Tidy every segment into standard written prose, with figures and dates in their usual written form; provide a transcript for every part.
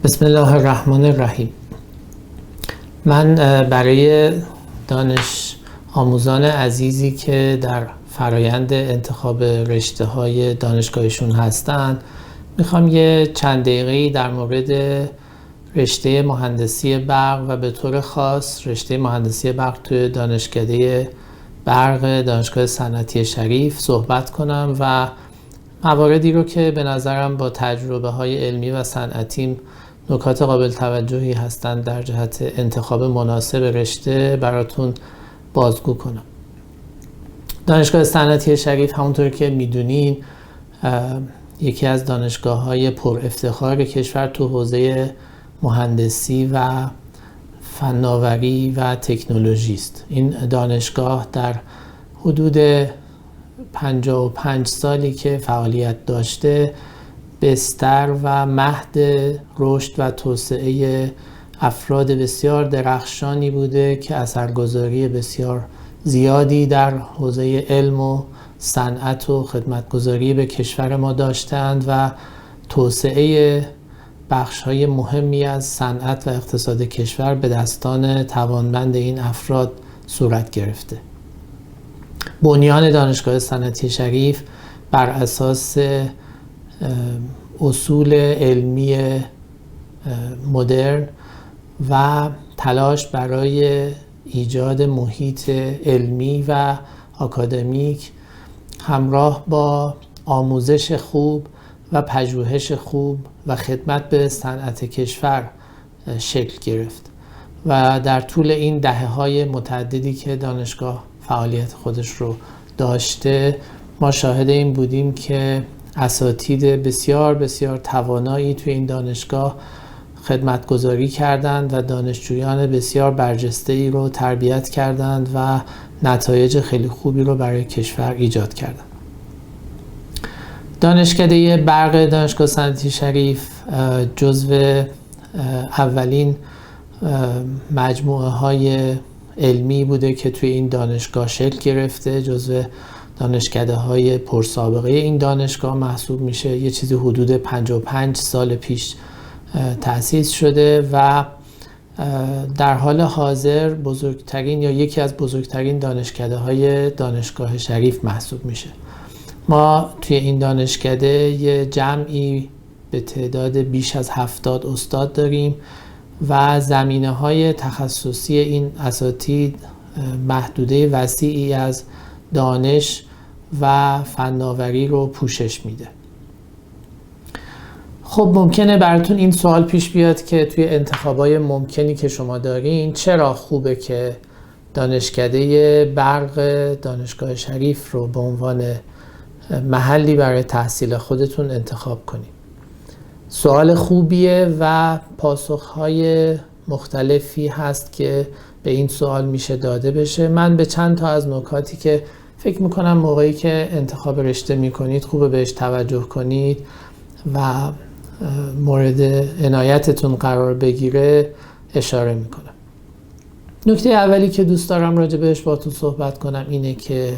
بسم الله الرحمن الرحیم. من برای دانش آموزان عزیزی که در فرایند انتخاب رشته های دانشگاهشون هستن میخوام یه چند دقیقه‌ای در مورد رشته مهندسی برق و به طور خاص رشته مهندسی برق توی دانشکده برق دانشگاه صنعتی شریف صحبت کنم و مواردی رو که به نظرم با تجربه های علمی و صنعتیم نکات قابل توجهی هستند در جهت انتخاب مناسب رشته براتون بازگو کنم. دانشگاه صنعتی شریف همونطور که میدونین یکی از دانشگاه‌های پر افتخار کشور تو حوزه مهندسی و فناوری و تکنولوژی است. این دانشگاه در حدود 55 سالی که فعالیت داشته بستر و مهد رشد و توسعه افراد بسیار درخشانی بوده که اثرگذاری بسیار زیادی در حوزه علم و صنعت و خدمتگذاری به کشور ما داشتند و توسعه بخش‌های مهمی از صنعت و اقتصاد کشور به دستان توانمند این افراد صورت گرفته. بنیان دانشگاه صنعتی شریف بر اساس اصول علمی مدرن و تلاش برای ایجاد محیط علمی و آکادمیک همراه با آموزش خوب و پژوهش خوب و خدمت به صنعت کشور شکل گرفت و در طول این دهه‌های متعددی که دانشگاه فعالیت خودش رو داشته ما شاهد این بودیم که اساتید بسیار بسیار توانایی توی این دانشگاه خدمتگذاری کردند و دانشجویان بسیار برجسته‌ای رو تربیت کردند و نتایج خیلی خوبی رو برای کشور ایجاد کردند. دانشکده برق دانشگاه صنعتی شریف جزو اولین مجموعه های علمی بوده که توی این دانشگاه شکل گرفته، جزو دانشکده های پرسابقه این دانشگاه محسوب میشه. یه چیزی حدود 55 سال پیش تأسیس شده و در حال حاضر بزرگترین یا یکی از بزرگترین دانشکده های دانشگاه شریف محسوب میشه. ما توی این دانشکده یه جمعی به تعداد بیش از 70 استاد داریم و زمینه‌های تخصصی این اساتید محدوده وسیعی از دانش و فناوری رو پوشش میده. خب ممکنه براتون این سوال پیش بیاد که توی انتخابای ممکنی که شما دارین چرا خوبه که دانشکده برق دانشگاه شریف رو به عنوان محلی برای تحصیل خودتون انتخاب کنید. سوال خوبیه و پاسخهای مختلفی هست که به این سوال میشه داده بشه. من به چند تا از نکاتی که فکر میکنم موقعی که انتخاب رشته میکنید خوبه بهش توجه کنید و مورد عنایتتون قرار بگیره اشاره میکنم. نکته اولی که دوست دارم راجع بهش باهاتون صحبت کنم اینه که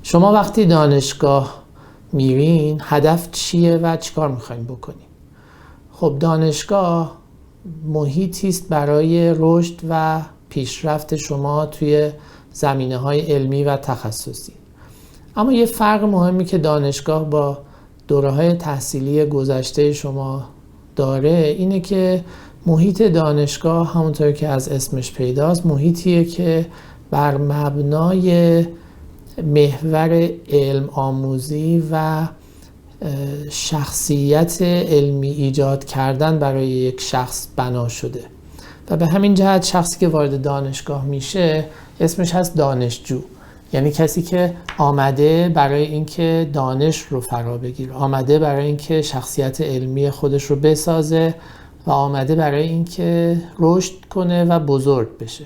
شما وقتی دانشگاه میرین هدف چیه و چیکار میخواین بکنین؟ خب دانشگاه محیطی است برای رشد و پیشرفت شما توی زمینه‌های علمی و تخصصی. اما یه فرق مهمی که دانشگاه با دوره‌های تحصیلی گذشته شما داره اینه که محیط دانشگاه همونطور که از اسمش پیداست محیطیه که بر مبنای محور علم آموزی و شخصیت علمی ایجاد کردن برای یک شخص بنا شده و به همین جهت شخصی که وارد دانشگاه میشه اسمش هست دانشجو، یعنی کسی که آمده برای اینکه دانش رو فرا بگیره، آمده برای اینکه شخصیت علمی خودش رو بسازه و آمده برای اینکه رشد کنه و بزرگ بشه.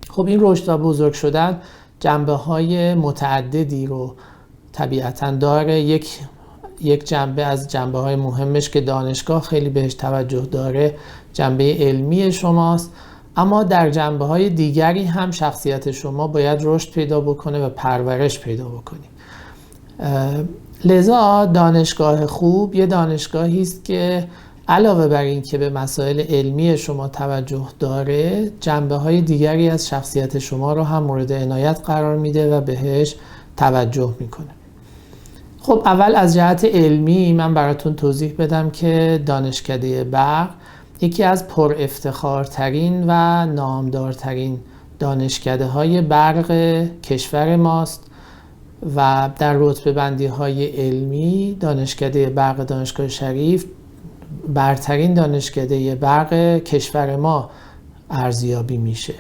خب این رشد و بزرگ شدن جنبه‌های متعددی رو طبیعتاً داره. یک جنبه از جنبه‌های مهمش که دانشگاه خیلی بهش توجه داره جنبه علمی شماست، اما در جنبه‌های دیگری هم شخصیت شما باید رشد پیدا بکنه و پرورش پیدا بکنه. لذا دانشگاه خوب یه دانشگاهی است که علاوه بر این که به مسائل علمی شما توجه داره، جنبه‌های دیگری از شخصیت شما رو هم مورد عنایت قرار میده و بهش توجه میکنه. خب اول از جهت علمی من براتون توضیح بدم که دانشکده برق یکی از پر افتخارترین و نامدارترین دانشکده های برق کشور ماست و در رتبه بندی های علمی دانشکده برق دانشگاه شریف برترین دانشکده برق کشور ما ارزیابی میشه.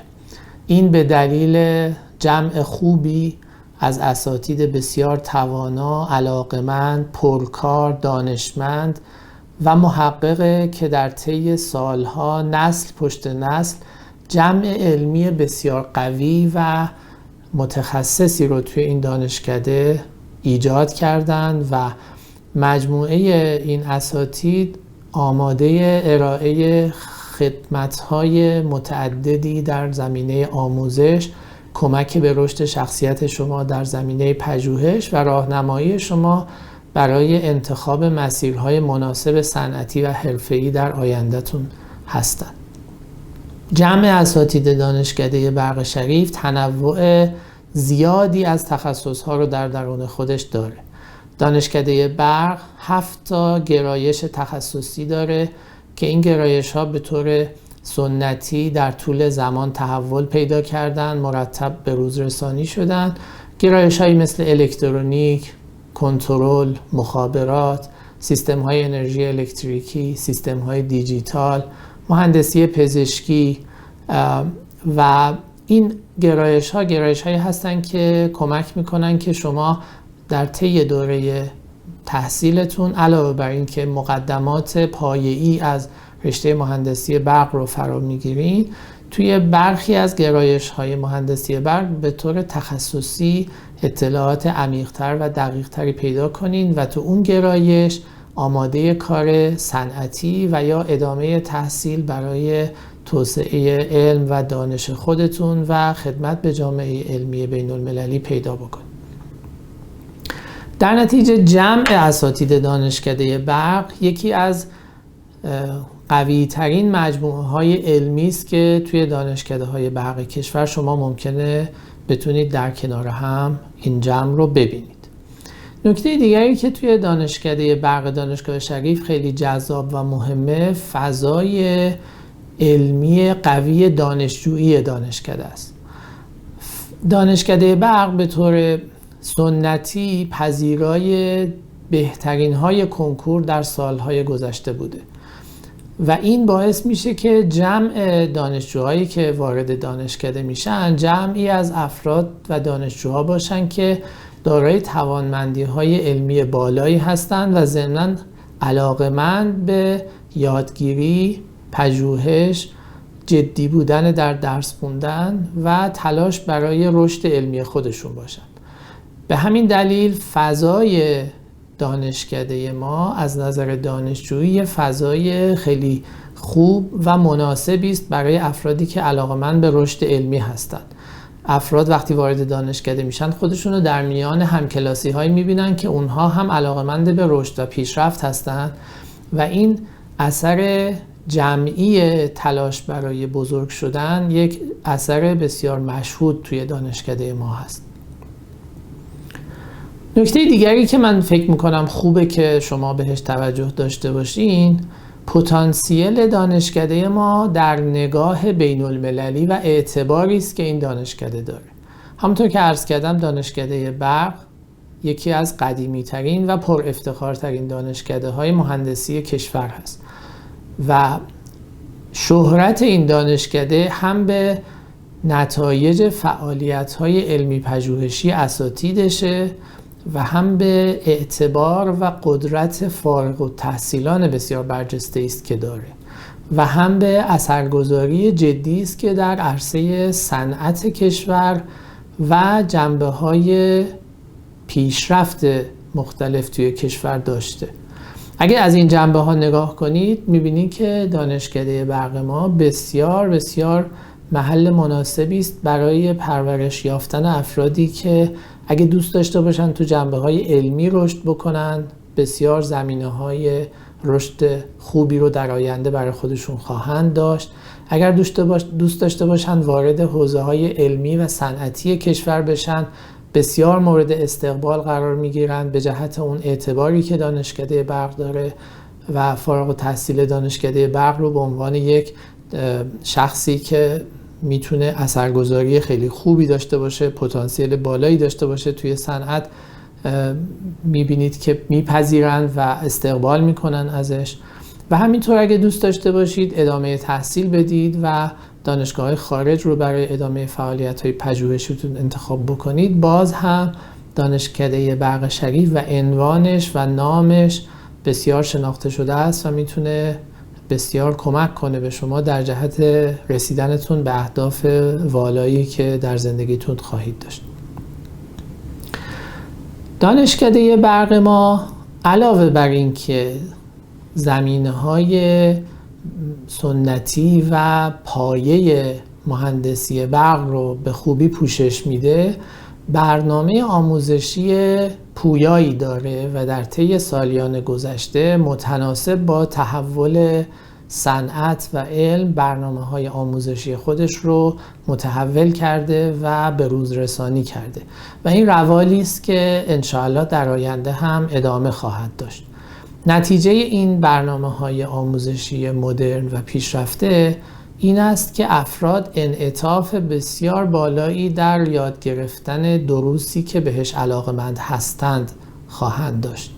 این به دلیل جمع خوبی از اساتید بسیار توانا، علاقمند، پرکار، دانشمند و محققه که در طی سالها نسل پشت نسل جمع علمی بسیار قوی و متخصصی رو توی این دانشکده ایجاد کردند و مجموعه این اساتید آماده ارائه خدمت‌های متعددی در زمینه آموزش، کمک به رشد شخصیت شما در زمینه پژوهش و راهنمایی شما برای انتخاب مسیرهای مناسب صنعتی و حرفه‌ای در آینده‌تون هستند. جمع اساتید دانشکده برق شریف تنوع زیادی از تخصص‌ها رو در درون خودش داره. دانشکده برق 7 تا گرایش تخصصی داره که این گرایش‌ها به طور سنتی در طول زمان تحول پیدا کردن، مرتب به روز رسانی شدن. گرایش‌هایی مثل الکترونیک، کنترل، مخابرات، سیستم‌های انرژی الکتریکی، سیستم‌های دیجیتال، مهندسی پزشکی و این گرایش‌هایی هستن که کمک می‌کنن که شما در طی دوره تحصیلتون علاوه بر این که مقدمات پایه‌ای از رشته مهندسی برق رو فرا میگیرین، توی برخی از گرایش‌های مهندسی برق به طور تخصصی اطلاعات عمیق‌تر و دقیق‌تری پیدا کنین و تو اون گرایش آماده کار صنعتی و یا ادامه تحصیل برای توسعه علم و دانش خودتون و خدمت به جامعه علمی بین‌المللی پیدا بکنید. در نتیجه جمع اساتید دانشکده برق یکی از قوی ترین مجموعه های علمی است که توی دانشکده های برق کشور شما ممکنه بتونید در کنار هم این جمع رو ببینید. نکته دیگری که توی دانشکده برق دانشگاه شریف خیلی جذاب و مهمه، فضای علمی قوی دانشجویی دانشکده است. دانشکده برق به طور سنتی پذیرای بهترین های کنکور در سالهای گذشته بوده و این باعث میشه که جمع دانشجوهایی که وارد دانشکده میشن جمعی از افراد و دانشجوها باشن که دارای توانمندی‌های علمی بالایی هستند و ضمناً علاقه‌مند به یادگیری، پژوهش، جدی بودن در درس خوندن و تلاش برای رشد علمی خودشون باشن. به همین دلیل فضای دانشکده ما از نظر دانشجویی فضای خیلی خوب و مناسبی است برای افرادی که علاقه‌مند به رشد علمی هستند. افراد وقتی وارد دانشکده میشن خودشون رو در میان همکلاسی هایی میبینن که اونها هم علاقه‌مند به رشد و پیشرفت هستند و این اثر جمعی تلاش برای بزرگ شدن یک اثر بسیار مشهود توی دانشکده ما هست. نکته دیگری که من فکر میکنم خوبه که شما بهش توجه داشته باشین، پتانسیل دانشکده ما در نگاه بین المللی و اعتباری است که این دانشکده داره. همونطور که عرض کردم دانشکده برق یکی از قدیمی ترین و پر افتخارترین دانشکده های مهندسی کشور هست و شهرت این دانشکده هم به نتایج فعالیت های علمی پژوهشی اساتیدشه و هم به اعتبار و قدرت فارغ التحصیلان بسیار برجسته است که داره و هم به اثرگذاری جدی است که در عرصه صنعت کشور و جنبه‌های پیشرفت مختلف توی کشور داشته. اگه از این جنبه‌ها نگاه کنید می‌بینید که دانشکده برق ما بسیار بسیار محل مناسبی است برای پرورش یافتن افرادی که اگه دوست داشته باشن تو جنبه‌های علمی رشد بکنن، بسیار زمینه‌های رشد خوبی رو در آینده برای خودشون خواهند داشت. اگر دوست داشته باشند وارد حوزه‌های علمی و صنعتی کشور بشن، بسیار مورد استقبال قرار میگیرند به جهت اون اعتباری که دانشکده برق داره و فارغ التحصیل دانشکده برق رو به عنوان یک شخصی که میتونه اثرگذاری خیلی خوبی داشته باشه، پتانسیل بالایی داشته باشه توی صنعت، میبینید که میپذیرند و استقبال میکنن ازش. و همینطور اگه دوست داشته باشید ادامه تحصیل بدید و دانشگاه خارج رو برای ادامه فعالیت‌های پژوهشیتون انتخاب بکنید، باز هم دانشکده برق شریف و عنوانش و نامش بسیار شناخته شده است و میتونه بسیار کمک کنه به شما در جهت رسیدنتون به اهداف والایی که در زندگیتون خواهید داشت. دانشکده برق ما علاوه بر این که زمینه‌های سنتی و پایه مهندسی برق رو به خوبی پوشش میده، برنامه آموزشی پویایی داره و در طی سالیان گذشته متناسب با تحول صنعت و علم برنامه‌های آموزشی خودش رو متحول کرده و به روز رسانی کرده و این روالی است که انشاءالله در آینده هم ادامه خواهد داشت. نتیجه این برنامه‌های آموزشی مدرن و پیشرفته این است که افراد انعطاف بسیار بالایی در یاد گرفتن دروسی که بهش علاقه‌مند هستند خواهند داشت.